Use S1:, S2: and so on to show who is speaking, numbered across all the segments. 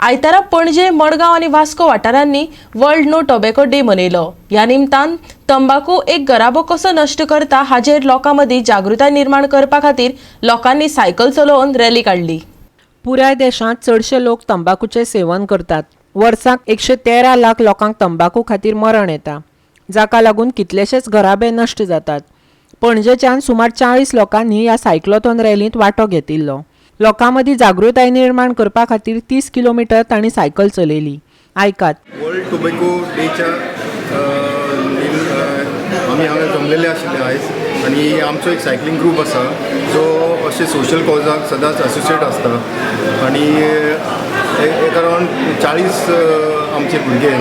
S1: आयतारा पणजे, मडगांव आणि वास्को वाठारांनी वर्ल्ड नो टोबॅको डे मनयलो। ह्या निमतान तंबाखू एक गराबो कसो नश्ट करता हाचेर लोकां मदीं जागृताय निर्माण करपा खातीर लोकांनी सायकल चलोवन रॅली काडली।
S2: पुराय देशांत चडशे लोक तंबाखूचे सेवन करतात। वर्साक 113 लाख लोकांक तंबाखू खातीर मरण येता, जाका लागून कितलेशेच घराबे नश्ट जातात। पणजेच्यान सुमार 40 लोकांनी ह्या सायक्लोथॉन रॅलींत वांटो घेतिल्लो। लोकां मदीं जागृताय निर्माण करपा खातीर 30 किलोमीटर तांणी सायकल चलयली। आयकात।
S3: वर्ल्ड टोबॅको डेच्या आमी हांगा जमलेले आशिल्ले आयज आनी आमचो एक सायकलिंग ग्रूप आसा जो अशे सोशल कॉजाक सदांच एसोसिएट आसता आनी एक अरावंड 40 आमचे भुरगे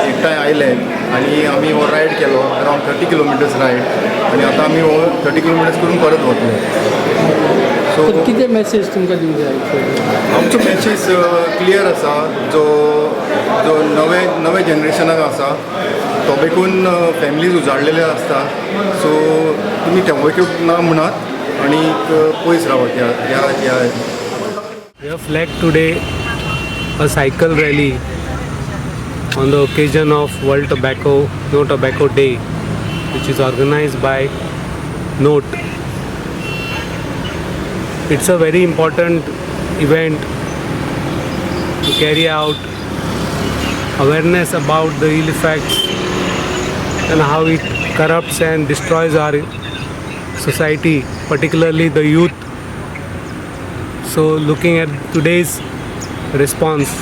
S3: एकठांय आयले आनी आमी हो रायड केलो अरावंड 30 किलोमिटर्स रायड आनी आतां आमी हो 30 किलोमिटर्स करून परत वतले। सो
S4: कितें मॅसेज तुमकां दिवंक जाय?
S3: आमचो मॅसेज क्लियर आसा जो नवे जनरेशनाक आसा। टोबॅकोन फॅमिलीज उजाडलेले आसता, सो तुमी टोबॅको ना म्हणत आनी पयस रावत ह्या
S4: We have flagged today a cycle rally on the occasion of World No Tobacco Day, which is organized by NOTE. It's a very important event to carry out awareness about the ill effects and how it corrupts and destroys our society, particularly the youth. So looking at today's response,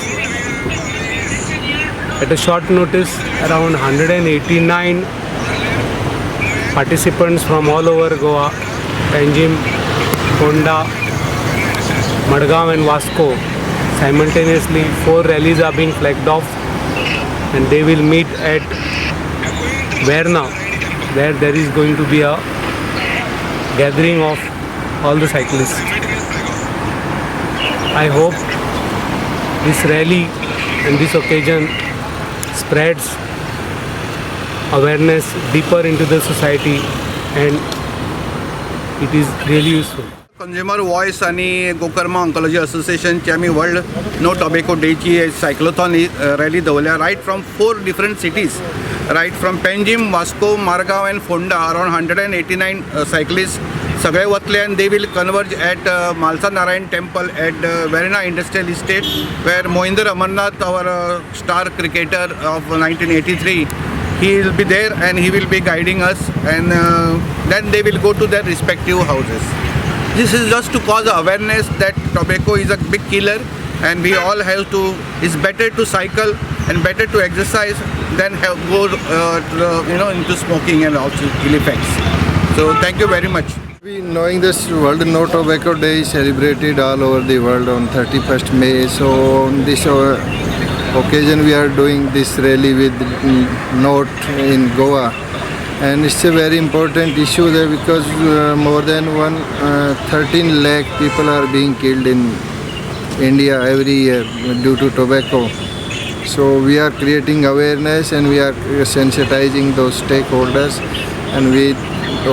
S4: at a short notice, around 189 participants from all over Goa, Panjim, Honda, Madgaon and Vasco, simultaneously 4 rallies are being flagged off and they will meet at Verna, where there is going to be a gathering of all the cyclists. I hope this rally and this occasion spreads awareness deeper into the society and it is really useful.
S5: Consumer voice आणि गोकर्मा oncology असोसिएशनची आम्ही world no tobacco डेची cyclothon rally दवरल्या riot from 4 different cities, riot from Panjim, Vasco, Margao and Ponda. Around 189 सायक्लिस्ट सगळे वतले and they will converge at Malsa Narayan Temple at Verna Industrial Estate, where Mohinder Amarnath, our star cricketer of 1983, he will be there and he will be guiding us, and then they will go to their respective houses. This is just to cause awareness that tobacco is a big killer and we all have to, it's better to cycle and better to exercise than go into smoking and also ill effects. So thank you very much.
S3: Knowing this World No Tobacco Day is celebrated all over the world on 31st May, so on this occasion we are doing this rally with NOTE in Goa, and it's a very important issue there because more than 13 lakh people are being killed in India every year due to tobacco. So we are creating awareness and we are sensitizing those stakeholders, and we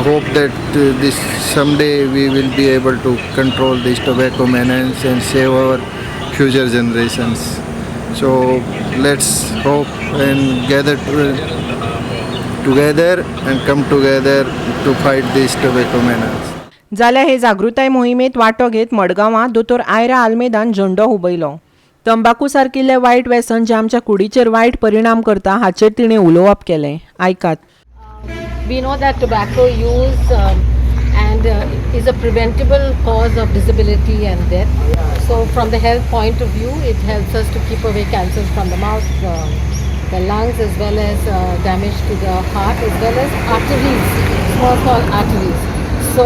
S3: hope that this someday we will be able to control this tobacco menace and save our future generations. So let's hope and gather together and come together to fight this tobacco menace.
S2: जाल्यार हे जागृताय मोहिमेत वांटो घेत मडगांवां दोतोर आयरा आल्मेदान झेंडो हुबयलो। तंबाखू सारकिल्ले वायट व्यसन जे आमच्या कुडीचेर वायट परिणाम करता हाचेर तिणें उलोवप केलें। आयकात।
S6: We know that tobacco use is a preventable cause of disability and death. So from the health point of view, it helps us to keep away cancers from the mouth, the lungs, as well as damage to the heart, as well as arteries, small arteries. So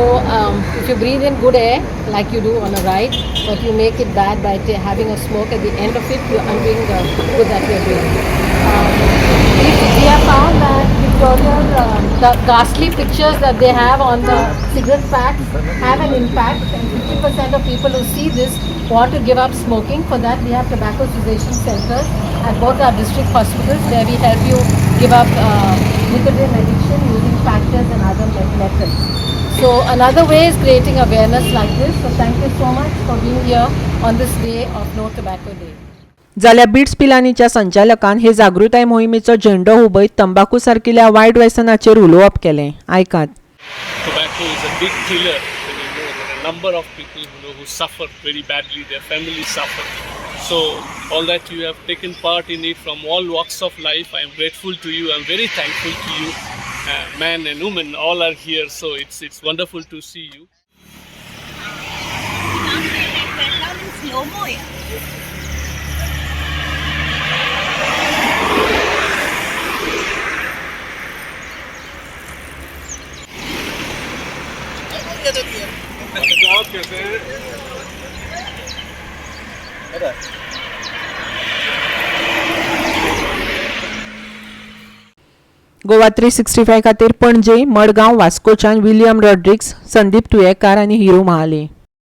S6: if you breathe in good air like you do on a ride, but you make it bad by having a smoke at the end of it, you're undoing the good that you're doing. We have found that the ghastly pictures that they have on the cigarette packs have an impact, and 50% of people who see this want to give up smoking. For that, we have tobacco cessation centers at both our district hospitals where we help you give up nicotine addiction using patches and other methods. So another way is creating awareness like this. So thank you so much for being here on this day of No Tobacco Day.
S2: जाल्यार bits पिलानीच्या संचालकान हे जागृताय मोहिमेचो झेंडो हुबयत तंबाखू सारकिल्या वायट व्यसनाचेर उलोवप केलें. आयकात.
S7: Tobacco is a big killer. And you know, there are a number of people who suffer very badly. Their families suffer. So all that you have taken part in it from all walks of life, I am grateful to you. I am very thankful to you. Man and woman all are here, so it's wonderful to see you.
S2: Goa 365 खातीर Panaji, Madgaon, वास्कोच्यान William Rodrigues, Sandeep Tuyekar आनी हिरू महाले.